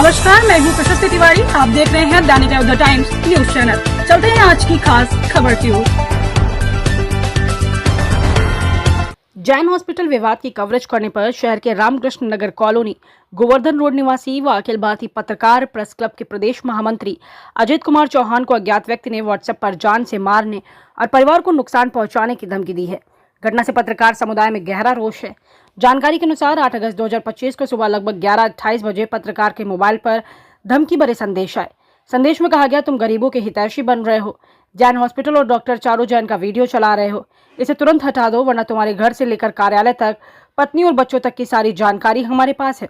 नमस्कार, मैं हूँ प्रशस्ति तिवारी। आप देख रहे हैं दैनिक द टाइम्स न्यूज चैनल। चलते हैं आज की खास खबर की ओर। जैन हॉस्पिटल विवाद की कवरेज करने पर शहर के रामकृष्ण नगर कॉलोनी गोवर्धन रोड निवासी व अखिल भारतीय पत्रकार प्रेस क्लब के प्रदेश महामंत्री अजित कुमार चौहान को अज्ञात व्यक्ति ने व्हाट्सएप पर जान से मारने और परिवार को नुकसान पहुंचाने की धमकी दी है। घटना से पत्रकार समुदाय में गहरा रोष है। जानकारी के अनुसार 8 अगस्त 2025 को सुबह लगभग 11:28 बजे पत्रकार के मोबाइल पर धमकी भरे संदेश आए। संदेश में कहा गया, तुम गरीबों के हितैषी बन रहे हो, जैन हॉस्पिटल और डॉक्टर चारू जैन का वीडियो चला रहे हो, इसे तुरंत हटा दो वरना तुम्हारे घर से लेकर कार्यालय तक, पत्नी और बच्चों तक की सारी जानकारी हमारे पास है।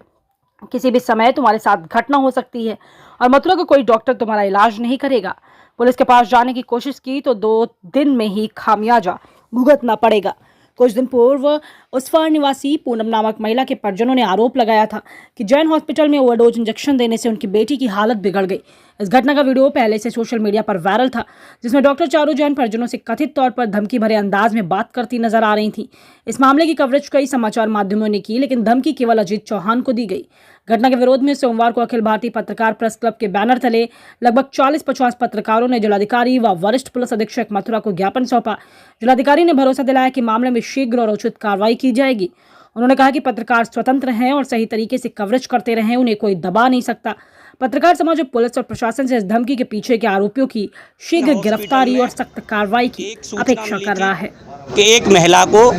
किसी भी समय तुम्हारे साथ घटना हो सकती है और मथुरा का कोई डॉक्टर तुम्हारा इलाज नहीं करेगा। पुलिस के पास जाने की कोशिश की तो 2 दिन में ही खामियाजा भुगतना पड़ेगा। कुछ दिन पूर्व उस्फार निवासी पूनम नामक महिला के परिजनों ने आरोप लगाया था कि जैन हॉस्पिटल में ओवरडोज इंजेक्शन देने से उनकी बेटी की हालत बिगड़ गई। इस घटना का वीडियो पहले से सोशल मीडिया पर वायरल था, जिसमें डॉक्टर चारू जैन परिजनों से कथित तौर पर धमकी भरे अंदाज में बात करती नजर आ रही थी। इस मामले की कवरेज कई समाचार माध्यमों ने की, लेकिन धमकी केवल अजीत चौहान को दी गई। घटना के विरोध में सोमवार को अखिल भारतीय पत्रकार प्रेस क्लब के बैनर तले लगभग 40-50 पत्रकारों ने जिलाधिकारी व वरिष्ठ पुलिस अधीक्षक मथुरा को ज्ञापन सौंपा। जिलाधिकारी ने भरोसा दिलाया कि मामले में शीघ्र और उचित कार्रवाई की जाएगी। उन्होंने कहा कि पत्रकार स्वतंत्र हैं और सही तरीके से कवरेज करते रहे, उन्हें कोई दबा नहीं सकता। पत्रकार समाज, पुलिस और प्रशासन से इस धमकी के पीछे के आरोपियों की शीघ्र गिरफ्तारी और सख्त कार्रवाई की अपेक्षा कर रहा है। कि एक महिला को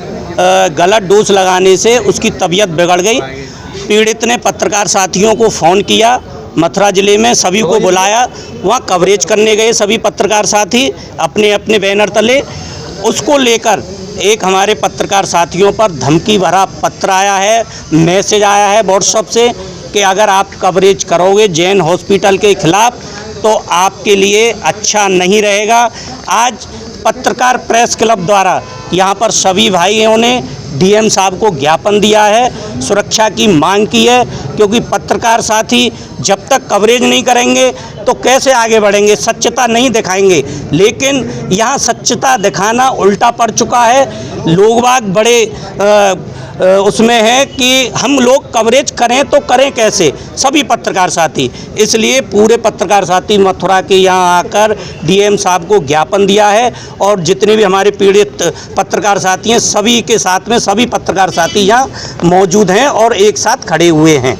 गलत डोज लगाने से उसकी तबीयत बिगड़ गई। पीड़ित ने पत्रकार साथियों को फ़ोन किया, मथुरा ज़िले में सभी को बुलाया, वहाँ कवरेज करने गए सभी पत्रकार साथी अपने अपने बैनर तले। उसको लेकर एक हमारे पत्रकार साथियों पर धमकी भरा पत्र आया है, मैसेज आया है व्हाट्सएप से कि अगर आप कवरेज करोगे जैन हॉस्पिटल के खिलाफ तो आपके लिए अच्छा नहीं रहेगा। आज पत्रकार प्रेस क्लब द्वारा यहाँ पर सभी भाइयों ने डीएम साहब को ज्ञापन दिया है, सुरक्षा की मांग की है, क्योंकि पत्रकार साथी जब तक कवरेज नहीं करेंगे तो कैसे आगे बढ़ेंगे, सच्चता नहीं दिखाएंगे। लेकिन यहाँ सच्चता दिखाना उल्टा पड़ चुका है। लोग बाग बड़े उसमें है कि हम लोग कवरेज करें तो करें कैसे, सभी पत्रकार साथी। इसलिए पूरे पत्रकार साथी मथुरा के यहाँ आकर डीएम साहब को ज्ञापन दिया है और जितने भी हमारे पीड़ित पत्रकार साथी हैं सभी के साथ में सभी पत्रकार साथी यहाँ मौजूद हैं और एक साथ खड़े हुए हैं।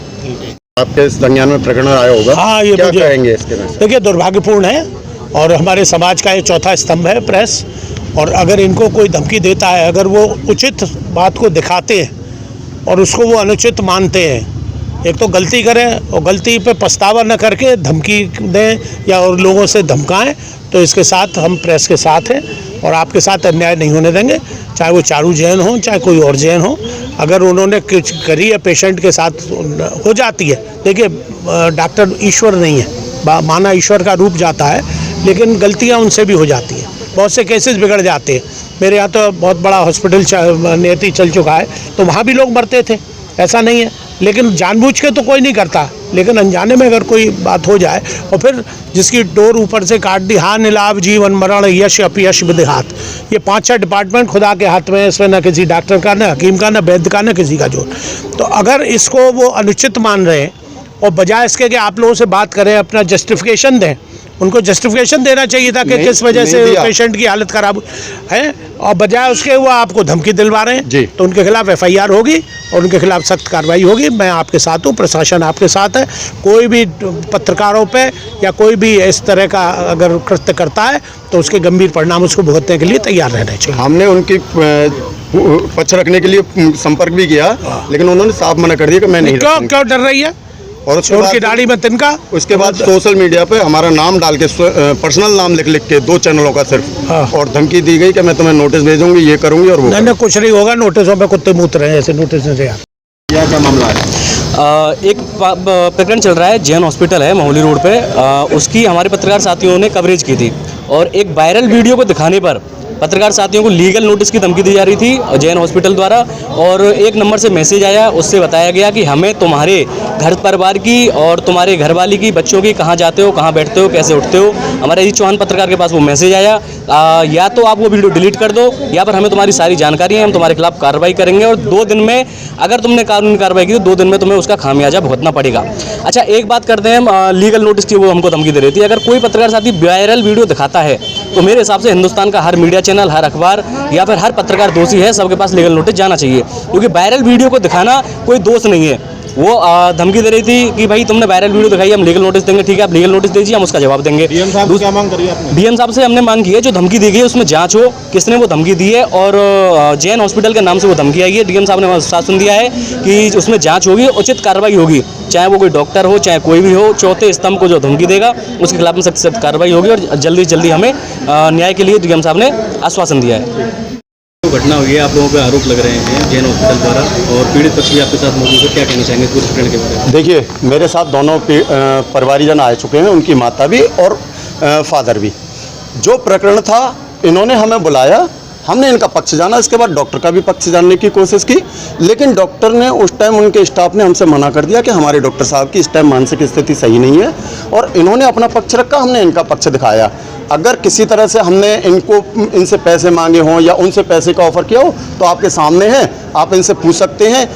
आपके इस संज्ञान में प्रकरण आया होगा, हाँ, ये क्या मुझे कहेंगे इसके में? देखिए, दुर्भाग्यपूर्ण है और हमारे समाज का ये चौथा स्तंभ है प्रेस। और अगर इनको कोई धमकी देता है, अगर वो उचित बात को दिखाते हैं और उसको वो अनुचित मानते हैं, एक तो गलती करें और गलती पे पछतावा न करके धमकी दें या और लोगों से धमकाएं, तो इसके साथ हम प्रेस के साथ हैं और आपके साथ अन्याय नहीं होने देंगे। चाहे वो चारू जैन हो, चाहे कोई और जैन हो, अगर उन्होंने कुछ करी है पेशेंट के साथ हो जाती है। देखिए, डॉक्टर ईश्वर नहीं है, माना ईश्वर का रूप जाता है, लेकिन गलतियां उनसे भी हो जाती हैं। बहुत से केसेस बिगड़ जाते हैं। मेरे यहाँ तो बहुत बड़ा हॉस्पिटल नियति चल चुका है, तो वहाँ भी लोग मरते थे, ऐसा नहीं है। लेकिन जानबूझ के तो कोई नहीं करता, लेकिन अनजाने में अगर कोई बात हो जाए और फिर जिसकी डोर ऊपर से काट दी, हानि लाभ जीवन मरण यश अपयश विधिहात, ये 5-6 डिपार्टमेंट खुदा के हाथ में है। इसमें न किसी डॉक्टर का, न हकीम का, न वैद्य का, न किसी का जोर। तो अगर इसको वो अनुचित मान रहे हैं और बजाय इसके कि आप लोगों से बात करें, अपना जस्टिफिकेशन दें, उनको जस्टिफिकेशन देना चाहिए था कि किस वजह से पेशेंट की हालत खराब है, और बजाय उसके वो आपको धमकी दिलवा रहे हैं। तो उनके खिलाफ एफआईआर होगी और उनके खिलाफ सख्त कार्रवाई होगी। मैं आपके साथ हूँ, प्रशासन आपके साथ है। कोई भी पत्रकारों पे या कोई भी इस तरह का अगर कृत्य करता है तो उसके गंभीर परिणाम उसको भुगतने के लिए तैयार रहना चाहिए। हमने उनकी पक्ष रखने के लिए संपर्क भी किया, लेकिन उन्होंने साफ मना कर दिया कि मैं नहीं। क्यों डर रही है? और उसकी दाढ़ी में तिनका। उसके बाद सोशल मीडिया पे हमारा नाम डाल के, पर्सनल नाम लिख के 2 चैनलों का सिर्फ, और धमकी दी गई कि मैं तुम्हें नोटिस भेजूंगी, ये करूंगी और वो नहीं, कुछ नहीं होगा। नोटिसों पे कुत्ते मूत रहे हैं, ऐसे नोटिस नहीं यार। क्या मामला है? एक प्रकरण चल रहा है, जैन हॉस्पिटल है मोहली रोड पे, उसकी हमारे पत्रकार साथियों ने कवरेज की थी और एक वायरल वीडियो को दिखाने पर पत्रकार साथियों को लीगल नोटिस की धमकी दी जा रही थी जैन हॉस्पिटल द्वारा, और एक नंबर से मैसेज आया, उससे बताया गया कि हमें तुम्हारे घर परिवार की और तुम्हारे घरवाली की, बच्चों की, कहाँ जाते हो, कहाँ बैठते हो, कैसे उठते हो, हमारे अजीत चौहान पत्रकार के पास वो मैसेज आया। या तो आप वो वीडियो डिलीट कर दो, या फिर हमें तुम्हारी सारी जानकारी है, हम तुम्हारे खिलाफ कार्रवाई करेंगे, और 2 दिन में अगर तुमने कानूनी कार्रवाई की तो 2 दिन में तुम्हें उसका खामियाजा भुगतना पड़ेगा। अच्छा, एक बात करते हैं, हम लीगल नोटिस की वो हमको धमकी दे रही थी। अगर कोई पत्रकार साथी वायरल वीडियो दिखाता है तो मेरे हिसाब से हिंदुस्तान का हर मीडिया चैनल, हर अखबार या फिर हर पत्रकार दोषी है, सबके पास लीगल नोटिस जाना चाहिए, क्योंकि वायरल वीडियो को दिखाना कोई दोष नहीं है। वो धमकी दे रही थी कि भाई तुमने वायरल वीडियो दिखाई, हम लीगल नोटिस देंगे। ठीक है, आप लीगल नोटिस दीजिए, हम उसका जवाब देंगे। डीएम साहब क्या मांग करी आपने? डीएम साहब से हमने मांग की है, जो धमकी दी गई है उसमें जांच हो, किसने वो धमकी दी है, और जैन हॉस्पिटल के नाम से वो धमकी आई है। डीएम साहब ने आश्वासन दिया है कि उसमें जांच होगी, उचित कार्रवाई होगी, चाहे वो कोई डॉक्टर हो, चाहे कोई भी हो। चौथे स्तंभ को जो धमकी देगा उसके खिलाफ में सख्त कार्रवाई होगी, और जल्दी से जल्दी हमें न्याय के लिए डीएम साहब ने आश्वासन दिया है। घटना हुई है, आप लोगों पे आरोप लग रहे हैं जैन हॉस्पिटल द्वारा, और पीड़ित पक्ष भी आपके साथ मौजूद है, क्या कहना चाहेंगे पूरे प्रकरण के बारे में? देखिए, मेरे साथ दोनों परिवारीजन आ चुके हैं, उनकी माता भी और फादर भी। जो प्रकरण था, इन्होंने हमें बुलाया, हमने इनका पक्ष जाना, इसके बाद डॉक्टर का भी पक्ष जानने की कोशिश की, लेकिन डॉक्टर ने उस टाइम, उनके स्टाफ ने हमसे मना कर दिया कि हमारे डॉक्टर साहब की इस टाइम मानसिक स्थिति सही नहीं है, और इन्होंने अपना पक्ष रखा, हमने इनका पक्ष दिखाया। अगर किसी तरह से हमने इनसे पैसे मांगे हों या उनसे पैसे का ऑफ़र किया हो तो आपके सामने है, आप इनसे पूछ सकते हैं।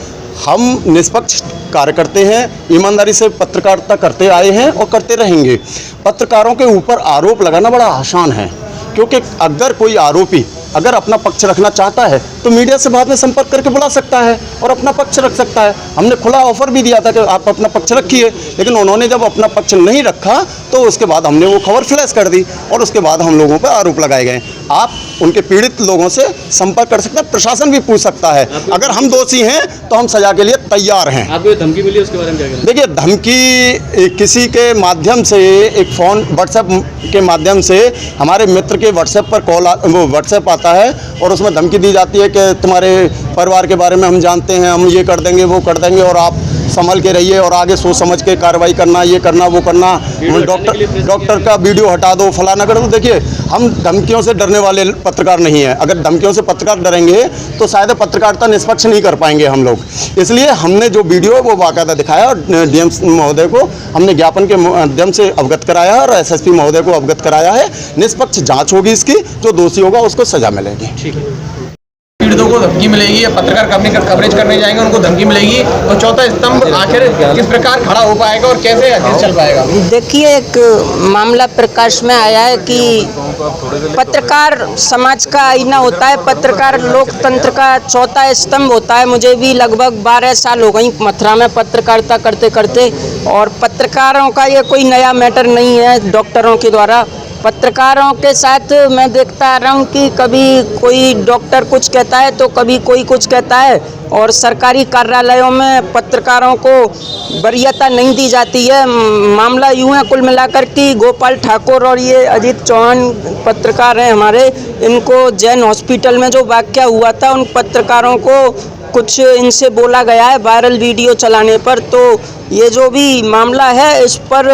हम निष्पक्ष कार्य करते हैं, ईमानदारी से पत्रकारिता करते आए हैं और करते रहेंगे। पत्रकारों के ऊपर आरोप लगाना बड़ा आसान है, क्योंकि अगर कोई आरोपी अगर अपना पक्ष रखना चाहता है तो मीडिया से बाद में संपर्क करके बुला सकता है और अपना पक्ष रख सकता है। हमने खुला ऑफर भी दिया था कि आप अपना पक्ष रखिए, लेकिन उन्होंने जब अपना पक्ष नहीं रखा तो उसके बाद हमने वो खबर फ्लैश कर दी, और उसके बाद हम लोगों पर आरोप लगाए गए। आप उनके पीड़ित लोगों से संपर्क कर सकते हैं, प्रशासन भी पूछ सकता है। अगर हम दोषी हैं तो हम सजा के लिए तैयार हैं। आपको ये धमकी मिली, उसके बारे में क्या कहना? देखिए, धमकी किसी के माध्यम से, एक फ़ोन व्हाट्सएप के माध्यम से हमारे मित्र के व्हाट्सएप पर वो व्हाट्सएप आता है, और उसमें धमकी दी जाती है कि तुम्हारे परिवार के बारे में हम जानते हैं, हम ये कर देंगे, वो कर देंगे, और आप संभल के रहिए और आगे सोच समझ के कार्रवाई करना, ये करना, वो करना, डॉक्टर का वीडियो हटा दो, फलाना कर दो। देखिए, हम धमकियों से डरने वाले पत्रकार नहीं हैं। अगर धमकियों से पत्रकार डरेंगे तो शायद पत्रकारिता निष्पक्ष नहीं कर पाएंगे हम लोग। इसलिए हमने जो वीडियो है वो बाकायदा दिखाया, और डीएम महोदय को हमने ज्ञापन के माध्यम से अवगत कराया है, और एसएसपी महोदय को अवगत कराया है। निष्पक्ष जाँच होगी इसकी, जो दोषी होगा उसको सजा मिलेगी। ठीक है। पीड़ितों को धमकी मिलेगी, या पत्रकार कवरेज करने जाएंगे उनको धमकी मिलेगी, और चौथा स्तंभ आखिर किस प्रकार खड़ा हो पाएगा और कैसे आगे चल पाएगा? देखिए, एक मामला प्रकाश में आया है कि पत्रकार समाज का आईना होता है, पत्रकार लोकतंत्र का चौथा स्तंभ होता है। मुझे भी लगभग 12 साल हो गई मथुरा में पत्रकारिता करते करते, और पत्रकारों का ये कोई नया मैटर नहीं है। डॉक्टरों के द्वारा पत्रकारों के साथ मैं देखता आ रहा हूँ कि कभी कोई डॉक्टर कुछ कहता है तो कभी कोई कुछ कहता है, और सरकारी कार्यालयों में पत्रकारों को वरीयता नहीं दी जाती है। मामला यूँ है कुल मिलाकर कि गोपाल ठाकुर और ये अजीत चौहान पत्रकार हैं हमारे, इनको जैन हॉस्पिटल में जो वाक़या हुआ था, उन पत्रकारों को कुछ इनसे बोला गया है वायरल वीडियो चलाने पर। तो ये जो भी मामला है, इस पर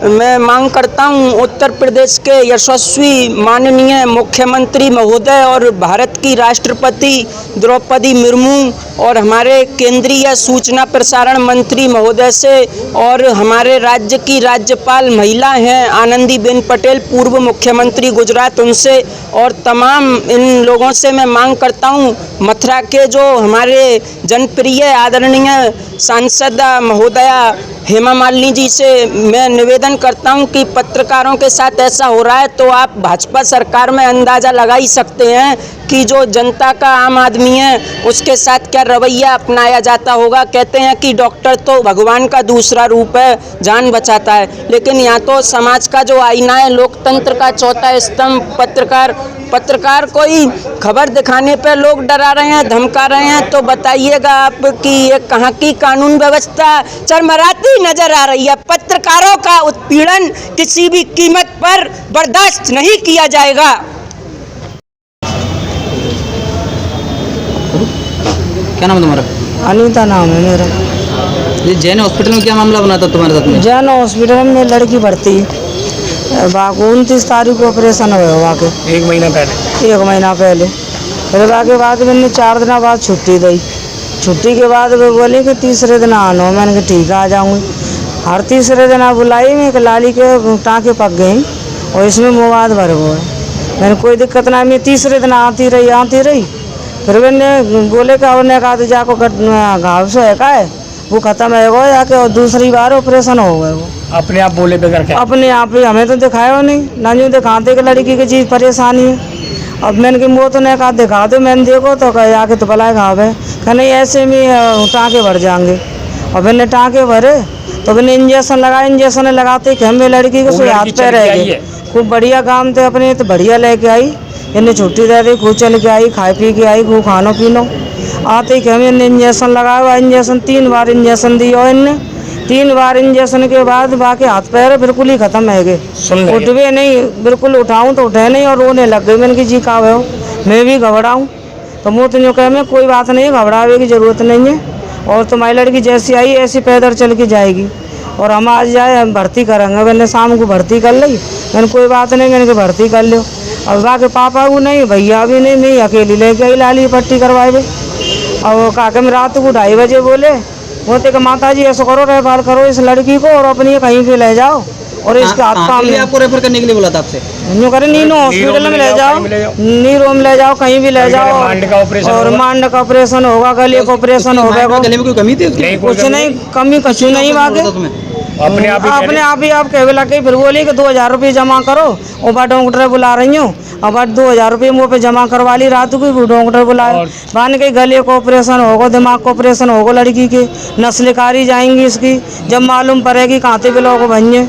मैं मांग करता हूं उत्तर प्रदेश के यशस्वी माननीय मुख्यमंत्री महोदय और भारत की राष्ट्रपति द्रौपदी मुर्मू और हमारे केंद्रीय सूचना प्रसारण मंत्री महोदय से, और हमारे राज्य की राज्यपाल महिला हैं आनंदीबेन पटेल, पूर्व मुख्यमंत्री गुजरात, उनसे और तमाम इन लोगों से मैं मांग करता हूं, मथुरा के जो हमारे जनप्रिय आदरणीय सांसद महोदया हेमा मालिनी जी से मैं निवेदन करता हूं कि पत्रकारों के साथ ऐसा हो रहा है तो आप भाजपा सरकार में अंदाज़ा लगा ही सकते हैं कि जो जनता का आम आदमी है उसके साथ क्या रवैया अपनाया जाता होगा। कहते हैं कि डॉक्टर तो भगवान का दूसरा रूप है, जान बचाता है, लेकिन यहाँ तो समाज का जो आईना है, लोकतंत्र का चौथा स्तंभ पत्रकार कोई खबर दिखाने पर लोग डरा रहे हैं, धमका रहे हैं, तो बताइएगा आप कि ये कहाँ की कानून व्यवस्था चरमराती नजर आ रही है। पत्रकारों का उत्पीड़न किसी भी कीमत पर बर्दाश्त नहीं किया जाएगा। क्या नाम है तुम्हारा? अनीता नाम है मेरा। ये जैन हॉस्पिटल में क्या मामला बना था तुम्हारे साथ में? जैन हॉस्पिटल में लड़की भर्ती, बाकी 29 तारीख को ऑपरेशन हुआ वाके 1 महीना पहले। 1 महीना पहले। फिर बाकी बाद मैंने 4 दिन बाद छुट्टी दी। छुट्टी के बाद वो बोली कि तीसरे दिन आना। मैंने कहा ठीक है आ जाऊँगी। हर तीसरे दिन आप बुलाई मैं कि लाली के टाँके पक गई और इसमें मुआद भर गए। मैंने कोई दिक्कत ना, मैं तीसरे दिन आती रही। फिर मैंने बोले कि उन्होंने कहा तो जाको घाव से है का है वो ख़त्म है गो जाके, और दूसरी बार ऑपरेशन हो गए। वो अपने आप बोले बगैर क्या? अपने आप ही, हमें तो दिखाया नहीं ना, यूँ दिखाते कि लड़की की चीज़ परेशानी है। अब मैंने कि वो तो नहीं कहा दिखा दो, मैंने देखो तो कह जाके तो भला घाव है, कह नहीं ऐसे में टाँके भर जाएंगे। और मैंने टाँके भरे तो मैंने इंजेक्शन लगाया। इंजेक्शन लगाते कि हमें लड़की के हाथ पे रह गए। खूब बढ़िया काम थे अपने, तो बढ़िया लेके आई। इन्हें छुट्टी दे दी, खूब चल के आई, खाए पी के आई, खूब खानो पीनो। आते ही हमें इन्हें इंजेक्शन लगाया। इंजेक्शन 3 बार इंजेक्शन दिया इनने। 3 बार इंजेक्शन के बाद बाकी हाथ पैर बिल्कुल ही ख़त्म है गए, उठवे नहीं, बिल्कुल उठाऊँ तो उठे नहीं और रोने लग गए। मैंने की जी का हो, मैं भी घबराऊँ तो मुँह तो यूँ कह में कोई बात नहीं, घबरावे की ज़रूरत नहीं है, और तुम्हारी लड़की जैसी आई ऐसी पैदल चल के जाएगी और हम आज जाए हम भर्ती करेंगे। मैंने शाम को भर्ती कर ली। मैंने कोई बात नहीं, मैंने भर्ती कर लो। और बाकी पापा को नहीं, भैया भी नहीं, मैं अकेली लेके आई लाली पट्टी करवाए। और वो काके में रात को 2:30 बजे बोले बोलते कि माता जी ऐसा करो, रेफर करो इस लड़की को और अपनी कहीं पे ले जाओ और इसके हाथ पाँव में। आपको रेफर करने के लिए बोला था आपसे? यूँ करे नीनो हॉस्पिटल में ले जाओ, नीरो में ले जाओ, कहीं भी ले जाओ। और मांड का ऑपरेशन होगा, गले का ऑपरेशन होगा। गले में कोई कमी थी? कुछ नहीं, कमी कछु नहीं वाके अपने आप ही आप कहे लगे। फिर बोली कि 2000 रुपये जमा करो और बा डॉक्टर बुला रही हूँ। अब 2000 रुपये मुँह पे जमा करवा ली रात को, वो डॉक्टर बुलाए। मान के गले का ऑपरेशन होगा, दिमाग का ऑपरेशन होगा, लड़की की नस्ल कारी जाएंगी इसकी, जब मालूम पड़ेगी कहाँ से ब्लॉक बनिए।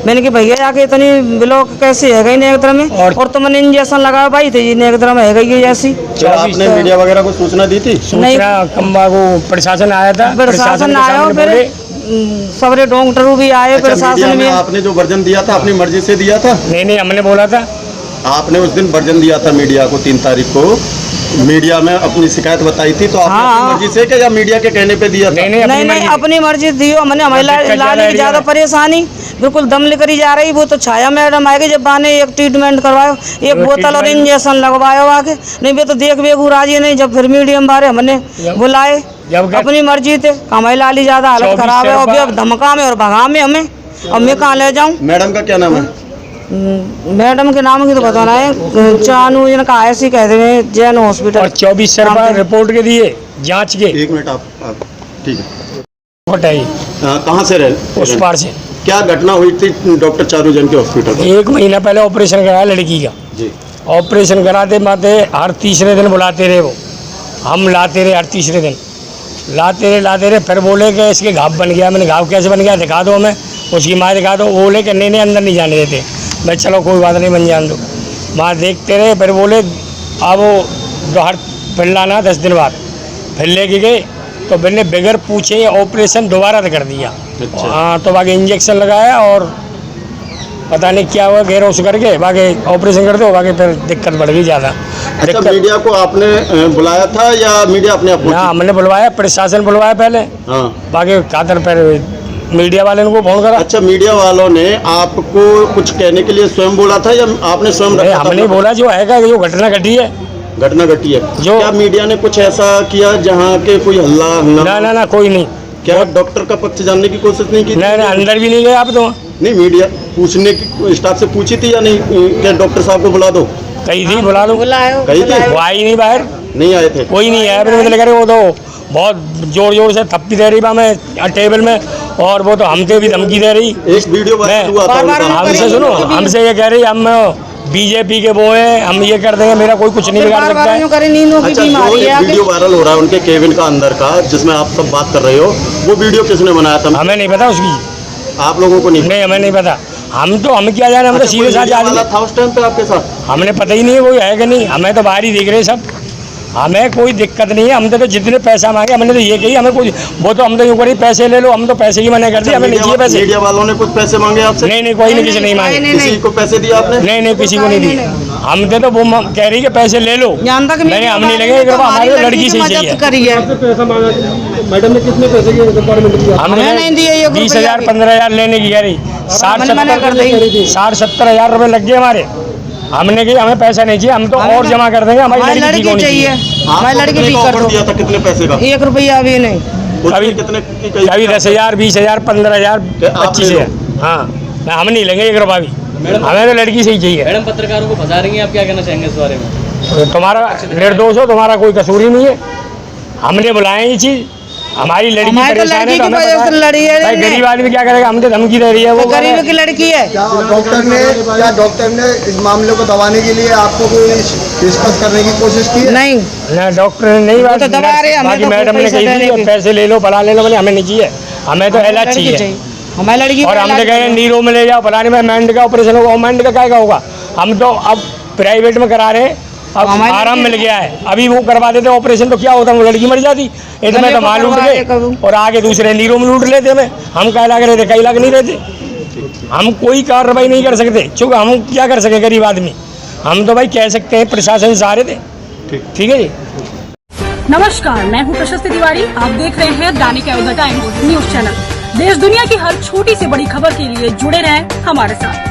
मैंने कि भैया जाके इतनी ब्लॉक कैसे है गई नेत्र में, और तो मैंने इंजेक्शन लगाया भाई थे जी नेत्र में है गई जैसी। आपने मीडिया वगैरह को सूचना दी थी? नहीं, प्रशासन आया था, प्रशासन आया, फिर सबरे डॉक्टर भी आए। प्रशासन में आपने जो वर्जन दिया था अपनी मर्जी से दिया था? नहीं, हमने बोला था। आपने उस दिन वर्जन दिया था मीडिया को 3 तारीख को, मीडिया में अपनी शिकायत बताई थी, तो आपने अपनी मर्जी से क्या या मीडिया के कहने पे दिया था? नहीं, अपनी मर्जी दियो। मैंने हमारी लाली की ज़्यादा परेशानी बिल्कुल दम लेकर ही जा रही। वो तो छाया मैडम आएगी, जब बाने एक ट्रीटमेंट करवायो, एक बोतल और इंजेक्शन लगवायो आके, नहीं वे तो देख बेगू राजी नहीं। जब फिर मीडियम बारे हमने बुलाए, अपनी मर्जी थे। हमारी लाली ज़्यादा हालत खराब है और अब धमका में और भगा में हमें, अब मैं कहाँ ले जाऊँ? मैडम का क्या नाम है? मैडम के नाम की तो बताना है, चानू जिनका ऐसी कहते हैं जैन हॉस्पिटल। और 24 सरकार रिपोर्ट के दिए जांच के। 1 मिनट आप ठीक है। कहाँ से रहे? उस पार से। क्या घटना हुई थी डॉक्टर चारू जैन के हॉस्पिटल? 1 महीना पहले ऑपरेशन कराया लड़की का जी। ऑपरेशन कराते माते हर तीसरे दिन बुलाते रहे। वो हम लाते रहे, हर तीसरे दिन लाते रहे। फिर बोले कि इसके घाव बन गया। मैंने घाव कैसे बन गया दिखा दो हमें, उसकी माँ दिखा दो। वो बोले कि नहीं अंदर नहीं जाने देते। मैं चलो कोई बात नहीं, बन जान दो। माँ देखते रहे। फिर बोले अब वो बाहर फिर लाना 10 दिन बाद। फिर लेके गए तो मैंने बगैर पूछे ऑपरेशन दोबारा कर दिया। हाँ, तो बाकी इंजेक्शन लगाया और पता नहीं क्या हुआ, घेर उस करके बाकी ऑपरेशन कर दो। बाकी फिर दिक्कत बढ़ गई ज़्यादा। अच्छा, मीडिया को आपने बुलाया था या मीडिया अपने आप? हाँ, हमने बुलवाया, प्रशासन बुलवाया पहले। हाँ, बाकी खातर फिर मीडिया वाले को फोन करा। अच्छा, मीडिया वालों ने आपको कुछ कहने के लिए स्वयं बोला था या आपने स्वयं रखा था? हमने बोला जो है जो घटना घटी है। घटना घटी है जो क्या मीडिया ने कुछ ऐसा किया जहाँ के कोई हल्ला? ना, कोई नहीं। क्या डॉक्टर का पक्ष जानने की कोशिश नहीं की? नहीं, अंदर भी नहीं गए आप तो। नहीं, मीडिया पूछने की स्टाफ से पूछी थी या नहीं? क्या डॉक्टर साहब को बुला दो? कही थी, बुला दो। कही थी? वो आई नहीं, बाहर नहीं आए थे? कोई नहीं आया। फिर मतलब वो तो बहुत जोर से थप्पी दे रही मैं टेबल में, और वो तो हमसे भी धमकी दे रही। एक वीडियो वायरल हुआ था उनका। हमसे सुनो, हमसे ये कह रही हम बीजेपी के वो हैं, हम ये कर देंगे, मेरा कोई कुछ नहीं बिगाड़ सकता है। अच्छा, जो एक वीडियो वायरल हो रहा है उनके केबिन का अंदर का, जिसमें आप सब बात कर रहे हो, वो वीडियो किसने बनाया था? हमें नहीं पता उसकी। आप लोगों को नहीं? हमें नहीं पता। हम क्या जाने, हम तो सीधे साथ जा रहे था उस टाइम पे आपके साथ? हमने पता ही नहीं है कोई है कि नहीं। हमें तो बाहर ही दिख रहे सब। हमें कोई दिक्कत नहीं है। हम तो जितने पैसा मांगे हमने तो ये कही, हमें कोई वो तो हम तो यूँ करी पैसे ले लो, हम तो पैसे की मना कर दी। हमें नहीं चाहिए पैसे। मीडिया वालों ने कुछ पैसे मांगे आपसे? नहीं, कोई नहीं, किसी नहीं मांगे। किसी को पैसे दिए आपने? नहीं, किसी को नहीं दिए। हम तो वो कह रही कि पैसे ले लो। नहीं, हम नहीं लगे। हमारी लड़की से चाहिए। मैडम ने कितने पैसे दिए? हमने 20,000 15,000 लेने की कह रही। 60-70 हज़ार रुपए लग गए हमारे। हमने कि हमें पैसा नहीं चाहिए, हम तो और जमा कर देंगे, हमारी लड़की ठीक होनी चाहिए। हमारी लड़की ठीक कर दो। दिया था कितने पैसे का? 1 रुपया भी नहीं। कभी कितने कभी 10,000, 20,000, 15,000, 25,000। हाँ, हम नहीं लेंगे 1 रुपया भी, हमें तो लड़की से ही चाहिए। मैडम पत्रकारों को फंसा रही हैं, आप क्या कहना चाहेंगे इस बारे में? तुम्हारा निर्दोष हो, तुम्हारा कोई कसूर ही नहीं है। हमने बुलाया ये चीज़, हमारी लड़की परेशान है तो हमें पता है। भाई गरीब आदमी क्या करेगा, हमसे धमकी दे रही है वो। गरीब की लड़की है। क्या डॉक्टर ने इस मामले को दबाने के लिए आपको कोई डिस्कस करने की कोशिश की है? नहीं, ना डॉक्टर ने नहीं बात तो दबा रहे हैं, हमें बाकी तो मैडम ने पैसे कही देने थी के। पैसे ले लो, फला ले लो, बोले हमें नहीं चाहिए, हमें तो इलाज चाहिए। हमारी लड़की और हमने कहे नीरो में ले जाओ, फलाने में माइंड का ऑपरेशन होगा, माइंड का क्या होगा। हम तो अब प्राइवेट में करा रहे हैं, अब आराम मिल गया है। अभी वो करवा देते ऑपरेशन तो क्या होता, वो लड़की मर जाती। इतने तो माल लूट गए और आगे दूसरे नीरो में लूट लेते हमें। हम कह लग रहे थे, कई लग नहीं रहते। हम कोई कार्रवाई नहीं कर सकते, चूँकि हम क्या कर सके गरीब आदमी। हम तो भाई कह सकते हैं प्रशासन से आ रहे थे। ठीक है जी। नमस्कार, मैं हूं प्रशस्ति तिवारी। आप देख रहे हैं दैनिक अयोध्या टाइम्स न्यूज चैनल। देश दुनिया की हर छोटी से बड़ी खबर के लिए जुड़े रहें हमारे साथ।